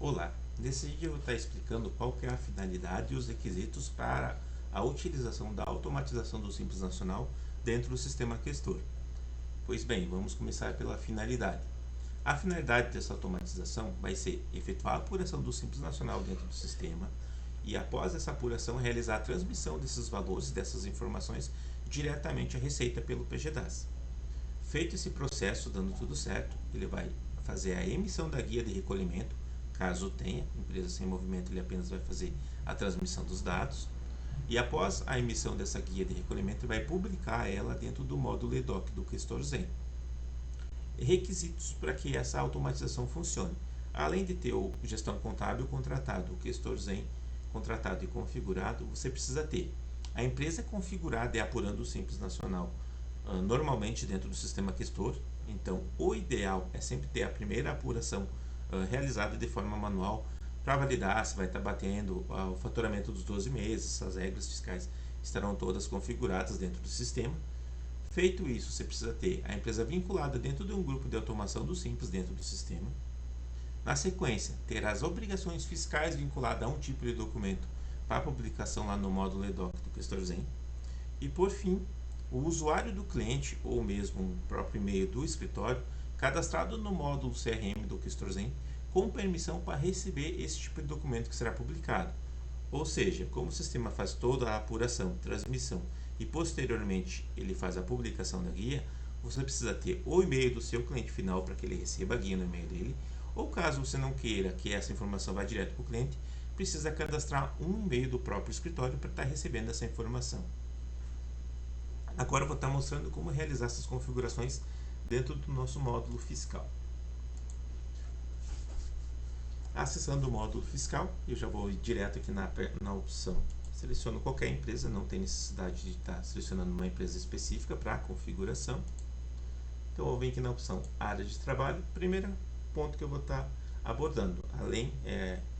Olá, nesse vídeo eu vou estar explicando qual que é a finalidade e os requisitos para a utilização da automatização do Simples Nacional dentro do sistema Questor. Pois bem, vamos começar pela finalidade. A finalidade dessa automatização vai ser efetuar a apuração do Simples Nacional dentro do sistema e, após essa apuração, realizar a transmissão desses valores e dessas informações diretamente à Receita pelo PGDAS. Feito esse processo, dando tudo certo, ele vai fazer a emissão da guia de recolhimento. Caso tenha, empresa sem movimento, ele apenas vai fazer a transmissão dos dados. E após a emissão dessa guia de recolhimento, ele vai publicar ela dentro do módulo EDOC do Questor Zen. Requisitos para que essa automatização funcione. Além de ter o gestão contábil contratado, o Questor Zen contratado e configurado, você precisa ter a empresa configurada e apurando o Simples Nacional normalmente dentro do sistema Questor. Então, o ideal é sempre ter a primeira apuração realizada de forma manual para validar se vai estar batendo o faturamento dos 12 meses, as regras fiscais estarão todas configuradas dentro do sistema. Feito isso, você precisa ter a empresa vinculada dentro de um grupo de automação do Simples dentro do sistema. Na sequência, ter as obrigações fiscais vinculadas a um tipo de documento para publicação lá no módulo EDOC do Questor Zen. E por fim, o usuário do cliente ou mesmo o próprio e-mail do escritório cadastrado no módulo CRM do Questor Zen com permissão para receber esse tipo de documento que será publicado. Ou seja, como o sistema faz toda a apuração, transmissão e posteriormente ele faz a publicação da guia, você precisa ter o e-mail do seu cliente final para que ele receba a guia no e-mail dele, ou caso você não queira que essa informação vá direto para o cliente, precisa cadastrar um e-mail do próprio escritório para estar recebendo essa informação. Agora eu vou estar mostrando como realizar essas configurações dentro do nosso módulo fiscal. Acessando o módulo fiscal, eu já vou direto aqui na opção. Seleciono qualquer empresa, não tem necessidade de estar selecionando uma empresa específica para a configuração. Então eu vou vir aqui na opção área de trabalho. Primeiro ponto que eu vou estar abordando, além,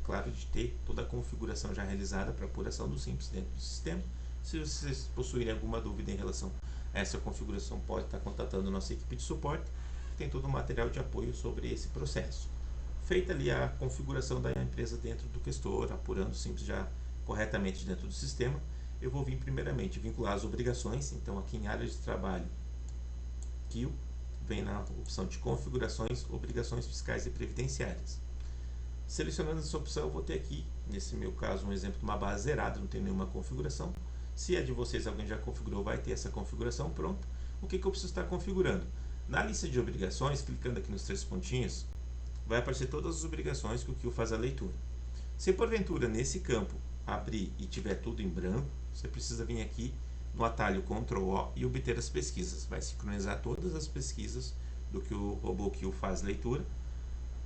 claro, de ter toda a configuração já realizada para apuração do Simples dentro do sistema. Se vocês possuírem alguma dúvida em relação a essa configuração, pode estar contatando a nossa equipe de suporte, que tem todo o material de apoio sobre esse processo. Feita ali a configuração da empresa dentro do Questor, apurando o Simples já corretamente dentro do sistema, eu vou vir primeiramente vincular as obrigações. Então aqui em área de trabalho, Kill, vem na opção de configurações, obrigações fiscais e previdenciárias. Selecionando essa opção, eu vou ter aqui, nesse meu caso, um exemplo de uma base zerada, não tem nenhuma configuração. Se é de vocês, alguém já configurou, vai ter essa configuração pronta. O que eu preciso estar configurando? Na lista de obrigações, clicando aqui nos três pontinhos, vai aparecer todas as obrigações que o Kill faz a leitura. Se porventura nesse campo abrir e tiver tudo em branco, você precisa vir aqui no atalho Ctrl+O e obter as pesquisas. Vai sincronizar todas as pesquisas do que o robô Kill faz leitura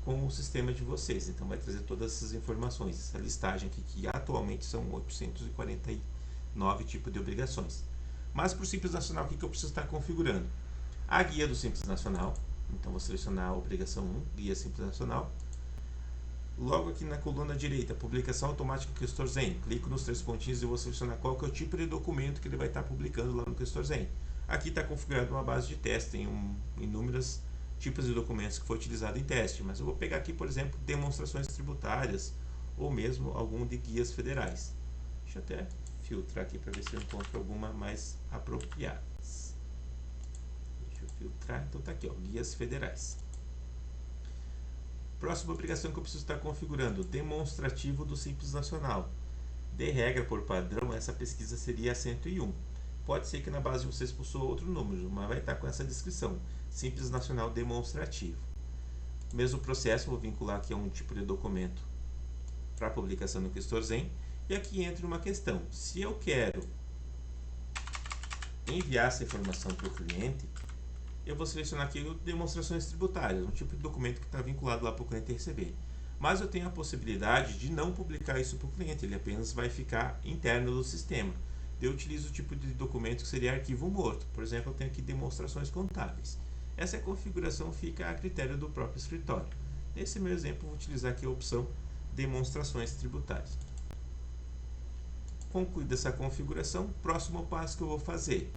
com o sistema de vocês. Então vai trazer todas essas informações, essa listagem aqui que atualmente são 849 tipos de obrigações. Mas para o Simples Nacional, o que eu preciso estar configurando? A guia do Simples Nacional. Então vou selecionar a obrigação 1, guia Simples Nacional. Logo aqui na coluna direita, publicação automática do Questor Zen. Clico nos três pontinhos e vou selecionar qual que é o tipo de documento que ele vai estar publicando lá no Questor Zen. Aqui está configurado uma base de teste, tem inúmeros tipos de documentos que foi utilizado em teste, mas eu vou pegar aqui, por exemplo, demonstrações tributárias ou mesmo algum de guias federais. Deixa eu até filtrar aqui para ver se eu encontro alguma mais apropriada. Deixa eu filtrar, então está aqui, ó, guias federais. Próxima obrigação que eu preciso estar configurando, demonstrativo do Simples Nacional. De regra, por padrão, essa pesquisa seria a 101. Pode ser que na base de vocês possua outro número, mas vai estar com essa descrição, Simples Nacional demonstrativo. Mesmo processo, vou vincular aqui a um tipo de documento para publicação no Questor Zen. E aqui entra uma questão, se eu quero enviar essa informação para o cliente, eu vou selecionar aqui demonstrações tributárias, um tipo de documento que está vinculado lá para o cliente receber. Mas eu tenho a possibilidade de não publicar isso para o cliente, ele apenas vai ficar interno do sistema. Eu utilizo o tipo de documento que seria arquivo morto. Por exemplo, eu tenho aqui demonstrações contábeis. Essa configuração fica a critério do próprio escritório. Nesse meu exemplo, vou utilizar aqui a opção demonstrações tributárias. Concluída essa configuração, próximo passo que eu vou fazer,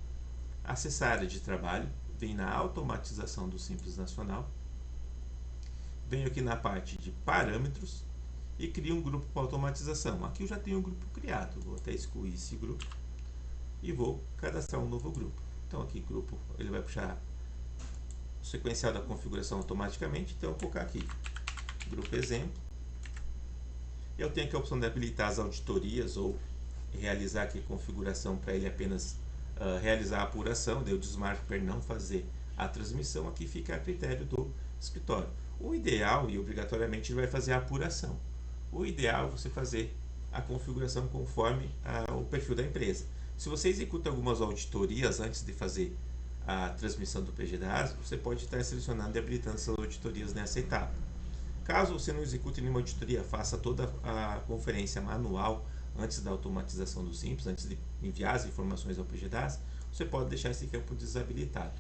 acessar a área de trabalho, vem na automatização do Simples Nacional, venho aqui na parte de parâmetros, e crio um grupo para automatização. Aqui eu já tenho um grupo criado, vou até excluir esse grupo e vou cadastrar um novo grupo. Então aqui grupo, ele vai puxar o sequencial da configuração automaticamente, então eu vou colocar aqui grupo exemplo. Eu tenho aqui a opção de habilitar as auditorias ou realizar aqui a configuração para ele apenas realizar a apuração, daí eu desmarco para não fazer a transmissão. Aqui fica a critério do escritório. O ideal, e obrigatoriamente, ele vai fazer a apuração. O ideal é você fazer a configuração conforme o perfil da empresa. Se você executa algumas auditorias antes de fazer a transmissão do PGDAS, você pode estar selecionando e habilitando essas auditorias nessa etapa. Caso você não execute nenhuma auditoria, faça toda a conferência manual antes da automatização do Simples, antes de enviar as informações ao PGDAS, você pode deixar esse campo desabilitado.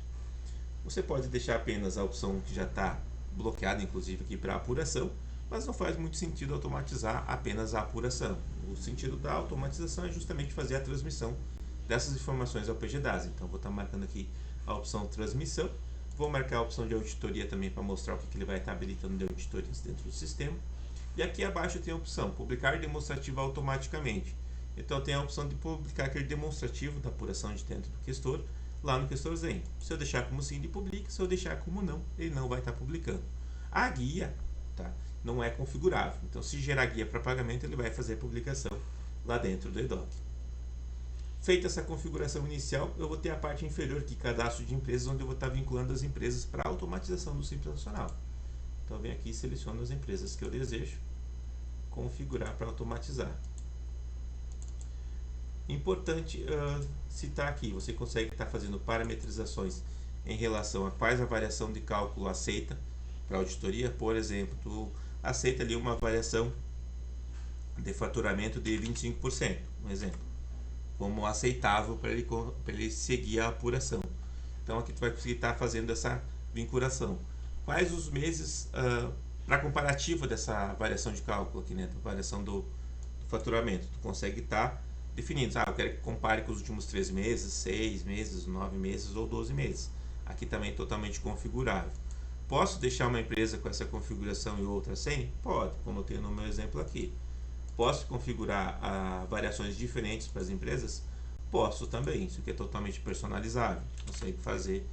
Você pode deixar apenas a opção que já está bloqueada, inclusive aqui para apuração, mas não faz muito sentido automatizar apenas a apuração. O sentido da automatização é justamente fazer a transmissão dessas informações ao PGDAS. Então vou estar marcando aqui a opção transmissão. Vou marcar a opção de auditoria também para mostrar o que ele vai estar habilitando de auditorias dentro do sistema. E aqui abaixo tem a opção publicar demonstrativo automaticamente. Então tem a opção de publicar aquele demonstrativo da apuração de dentro do Questor lá no Questor Zen. Se eu deixar como sim, ele publica. Se eu deixar como não, ele não vai estar publicando. A guia não é configurável. Então se gerar guia para pagamento, ele vai fazer a publicação lá dentro do EDOC. Feita essa configuração inicial, eu vou ter a parte inferior aqui, cadastro de empresas, onde eu vou estar vinculando as empresas para a automatização do Simples Nacional. Então eu venho aqui e seleciono as empresas que eu desejo configurar para automatizar. Importante citar aqui, você consegue estar fazendo parametrizações em relação a quais a variação de cálculo aceita para auditoria. Por exemplo, tu aceita ali uma variação de faturamento de 25%, um exemplo, como aceitável para ele seguir a apuração. Então aqui tu vai conseguir estar fazendo essa vinculação. Quais os meses para comparativo dessa variação de cálculo aqui, né, da variação do faturamento, tu consegue estar definindo, eu quero que compare com os últimos 3 meses, 6 meses, 9 meses ou 12 meses. Aqui também totalmente configurável. Posso deixar uma empresa com essa configuração e outra sem? Pode, como eu tenho no meu exemplo aqui. Posso configurar variações diferentes para as empresas? Posso também, isso aqui é totalmente personalizável. Consegue fazer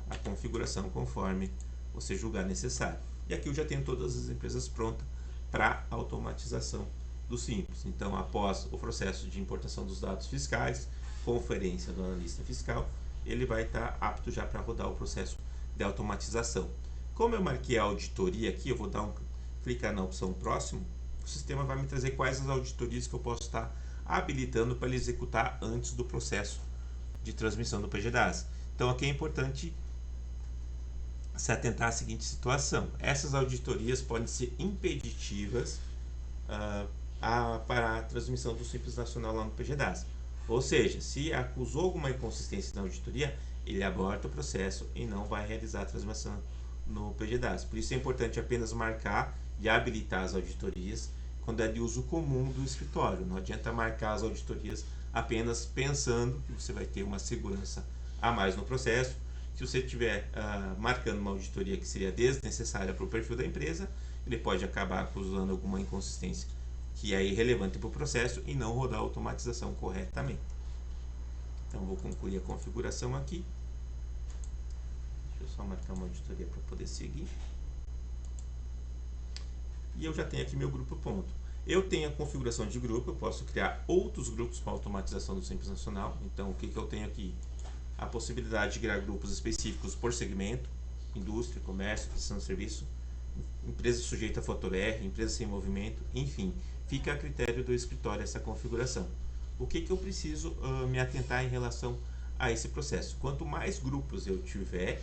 a configuração conforme você julgar necessário. E aqui eu já tenho todas as empresas prontas para automatização do Simples. Então, após o processo de importação dos dados fiscais, conferência do analista fiscal, ele vai estar apto já para rodar o processo de automatização. Como eu marquei a auditoria aqui, eu vou clicar na opção próximo, o sistema vai me trazer quais as auditorias que eu posso estar habilitando para ele executar antes do processo de transmissão do PGDAS. Então aqui é importante se atentar à seguinte situação: essas auditorias podem ser impeditivas para a transmissão do Simples Nacional lá no PGDAS. Ou seja, se acusou alguma inconsistência na auditoria, ele aborta o processo e não vai realizar a transmissão no PGDAS. Por isso é importante apenas marcar e habilitar as auditorias quando é de uso comum do escritório. Não adianta marcar as auditorias apenas pensando que você vai ter uma segurança a mais no processo. Se você estiver marcando uma auditoria que seria desnecessária para o perfil da empresa, ele pode acabar acusando alguma inconsistência que é irrelevante para o processo e não rodar a automatização corretamente. Então vou concluir a configuração aqui. Deixa eu só marcar uma auditoria para poder seguir. E eu já tenho aqui meu grupo pronto. Eu tenho a configuração de grupo, eu posso criar outros grupos para automatização do Simples Nacional. Então o que eu tenho aqui? A possibilidade de criar grupos específicos por segmento: indústria, comércio, prestação de serviço, empresa sujeita a fator R, empresa sem movimento, enfim, fica a critério do escritório essa configuração. O que eu preciso me atentar em relação a esse processo? Quanto mais grupos eu tiver,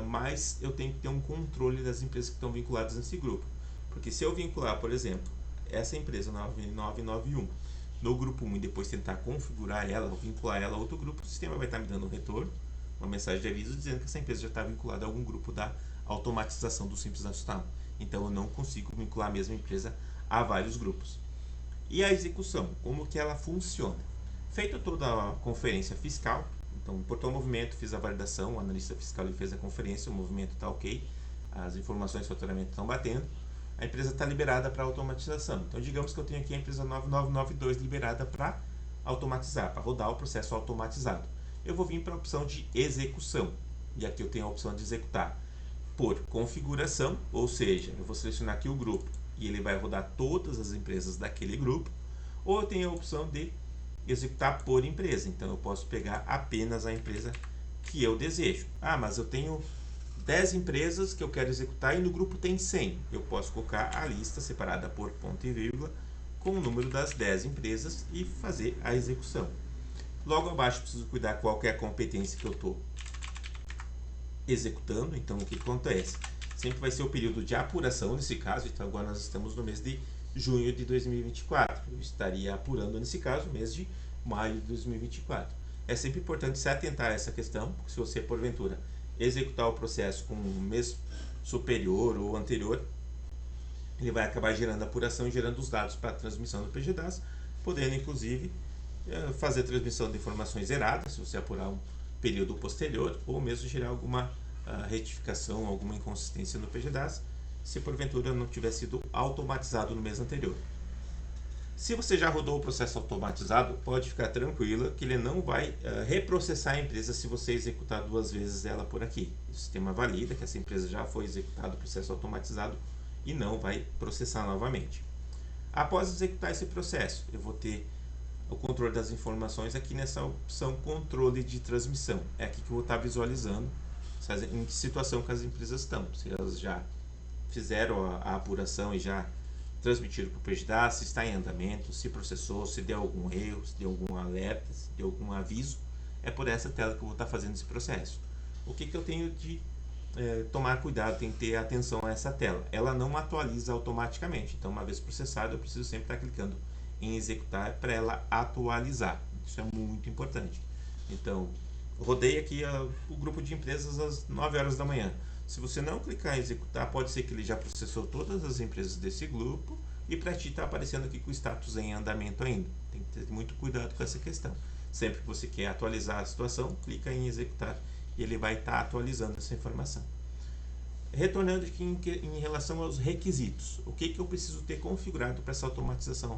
mais eu tenho que ter um controle das empresas que estão vinculadas nesse grupo. Porque se eu vincular, por exemplo, essa empresa 9991 no grupo 1 e depois tentar configurar ela ou vincular ela a outro grupo, o sistema vai estar me dando um retorno, uma mensagem de aviso dizendo que essa empresa já está vinculada a algum grupo da automatização do Simples Nacional. Então eu não consigo vincular a mesma empresa a vários grupos. E a execução, como que ela funciona? Feita toda a conferência fiscal, então importou o movimento, fiz a validação, o analista fiscal ele fez a conferência, o movimento está ok, as informações de faturamento estão batendo. a empresa está liberada para automatização. Então, digamos que eu tenho aqui a empresa 9992 liberada para automatizar, para rodar o processo automatizado. Eu vou vir para a opção de execução. E aqui eu tenho a opção de executar por configuração, ou seja, eu vou selecionar aqui o grupo e ele vai rodar todas as empresas daquele grupo. Ou eu tenho a opção de executar por empresa. Então, eu posso pegar apenas a empresa que eu desejo. Ah, mas eu tenho 10 empresas que eu quero executar e no grupo tem 100. Eu posso colocar a lista separada por ponto e vírgula com o número das 10 empresas e fazer a execução. Logo abaixo, preciso cuidar qual que é a competência que eu estou executando. Então, o que acontece? Sempre vai ser o período de apuração nesse caso. Então, agora nós estamos no mês de junho de 2024. Eu estaria apurando, nesse caso, o mês de maio de 2024. É sempre importante se atentar a essa questão, porque se você, porventura, executar o processo com um mês superior ou anterior, ele vai acabar gerando apuração e gerando os dados para a transmissão do PGDAS, podendo, inclusive, fazer a transmissão de informações erradas, se você apurar um período posterior, ou mesmo gerar alguma retificação, alguma inconsistência no PGDAS, se porventura não tiver sido automatizado no mês anterior. Se você já rodou o processo automatizado, pode ficar tranquila que ele não vai reprocessar a empresa se você executar 2 vezes ela por aqui. O sistema valida que essa empresa já foi executado o processo automatizado e não vai processar novamente. Após executar esse processo, eu vou ter o controle das informações aqui nessa opção controle de transmissão. É aqui que eu vou estar visualizando em que situação que as empresas estão. Se elas já fizeram a apuração e já transmitiram para o PGDAS, se está em andamento, se processou, se deu algum erro, se deu algum alerta, se deu algum aviso. É por essa tela que eu vou estar fazendo esse processo. O que eu tenho de tomar cuidado, tem que ter atenção a essa tela. Ela não atualiza automaticamente. Então, uma vez processado, eu preciso sempre estar clicando em executar para ela atualizar. Isso é muito importante. Então, rodei aqui o grupo de empresas às 9 horas da manhã. Se você não clicar em executar, pode ser que ele já processou todas as empresas desse grupo e para ti está aparecendo aqui com o status em andamento ainda. Tem que ter muito cuidado com essa questão. Sempre que você quer atualizar a situação, clica em executar e ele vai estar atualizando essa informação. Retornando aqui em relação aos requisitos, o que eu preciso ter configurado para essa automatização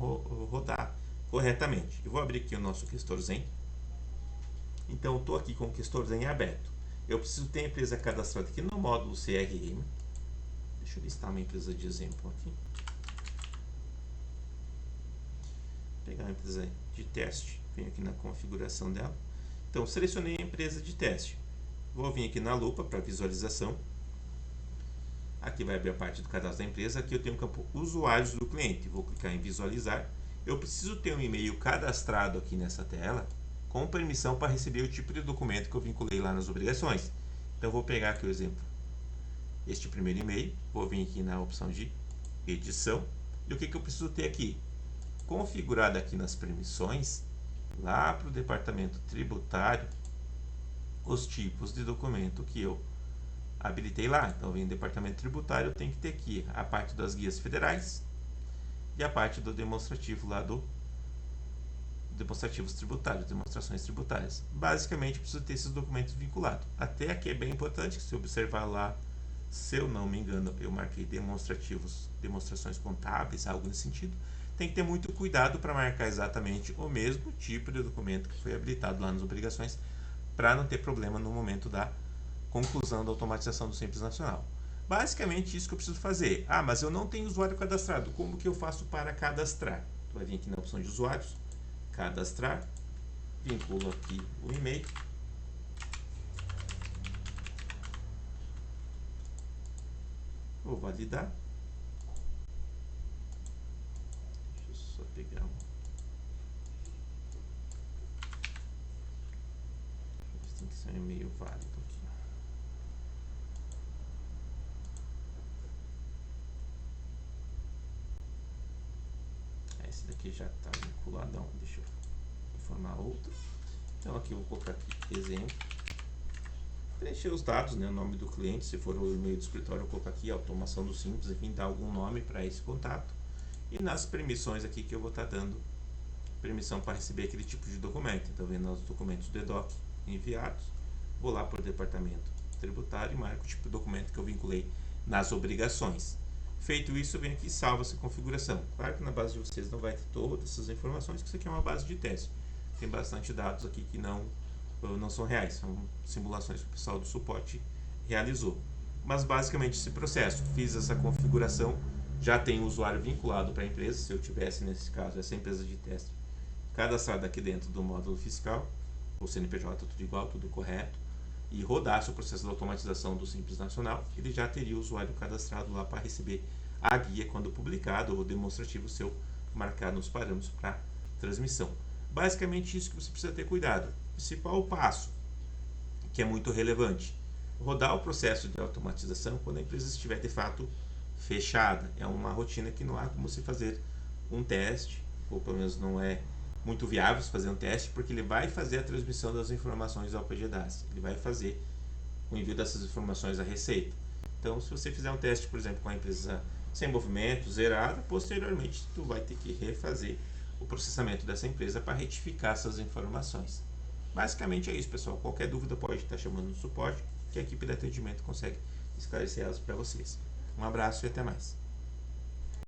rodar corretamente? Eu vou abrir aqui o nosso Questor Zen. Então, eu estou aqui com o Questor Zen aberto. Eu preciso ter a empresa cadastrada aqui no módulo CRM. Deixa eu listar uma empresa de exemplo aqui. Vou pegar a empresa de teste, venho aqui na configuração dela. Então, selecionei a empresa de teste. Vou vir aqui na lupa para visualização. Aqui vai abrir a parte do cadastro da empresa. Aqui eu tenho o campo usuários do cliente. Vou clicar em visualizar. Eu preciso ter um e-mail cadastrado aqui nessa tela com permissão para receber o tipo de documento que eu vinculei lá nas obrigações. Então, eu vou pegar aqui o exemplo. Este primeiro e-mail. Vou vir aqui na opção de edição. E o que eu preciso ter aqui? Configurado aqui nas permissões, lá para o departamento tributário, os tipos de documento que eu habilitei lá. Então, vem no departamento tributário, eu tenho que ter aqui a parte das guias federais e a parte do demonstrativo lá do demonstrativos tributários, demonstrações tributárias. Basicamente, preciso ter esses documentos vinculados. Até aqui é bem importante, se observar lá, se eu não me engano, eu marquei demonstrativos, demonstrações contábeis, algo nesse sentido. Tem que ter muito cuidado para marcar exatamente o mesmo tipo de documento que foi habilitado lá nas obrigações, para não ter problema no momento da conclusão da automatização do Simples Nacional. Basicamente, isso que eu preciso fazer. Ah, mas eu não tenho usuário cadastrado. Como que eu faço para cadastrar? Tu vai vir aqui na opção de usuários, cadastrar, vinculo aqui o e-mail. Vou validar. Deixa eu só pegar tem que ser um e-mail válido aqui. Esse daqui já está vinculado. Deixa eu informar outro. Então aqui eu vou colocar aqui exemplo. Preencher os dados, né, o nome do cliente, se for o e-mail do escritório, eu coloco aqui automação do Simples, enfim, dar algum nome para esse contato. E nas permissões aqui que eu vou estar dando permissão para receber aquele tipo de documento. Então, vendo os documentos do EDOC enviados, vou lá para o departamento tributário e marco o tipo de documento que eu vinculei nas obrigações. Feito isso, vem aqui e salva essa configuração. Claro que na base de vocês não vai ter todas essas informações, que isso aqui é uma base de teste. Tem bastante dados aqui que não são reais, são simulações que o pessoal do suporte realizou. Mas basicamente esse processo, fiz essa configuração, já tem o usuário vinculado para a empresa, se eu tivesse nesse caso essa empresa de teste cadastrada aqui dentro do módulo fiscal, o CNPJ tudo igual, tudo correto, e rodasse o processo de automatização do Simples Nacional, ele já teria o usuário cadastrado lá para receber a guia quando publicado ou demonstrativo seu marcado nos parâmetros para transmissão. Basicamente isso que você precisa ter cuidado. Principal passo, que é muito relevante, rodar o processo de automatização quando a empresa estiver de fato fechada. É uma rotina que não há como se fazer um teste, ou pelo menos não é muito viável se fazer um teste, porque ele vai fazer a transmissão das informações ao PGDAS. Ele vai fazer o envio dessas informações à Receita. Então, se você fizer um teste, por exemplo, com a empresa sem movimento, zerada, posteriormente tu vai ter que refazer o processamento dessa empresa para retificar essas informações. Basicamente é isso, pessoal. Qualquer dúvida pode estar chamando no suporte, que a equipe de atendimento consegue esclarecer elas para vocês. Um abraço e até mais.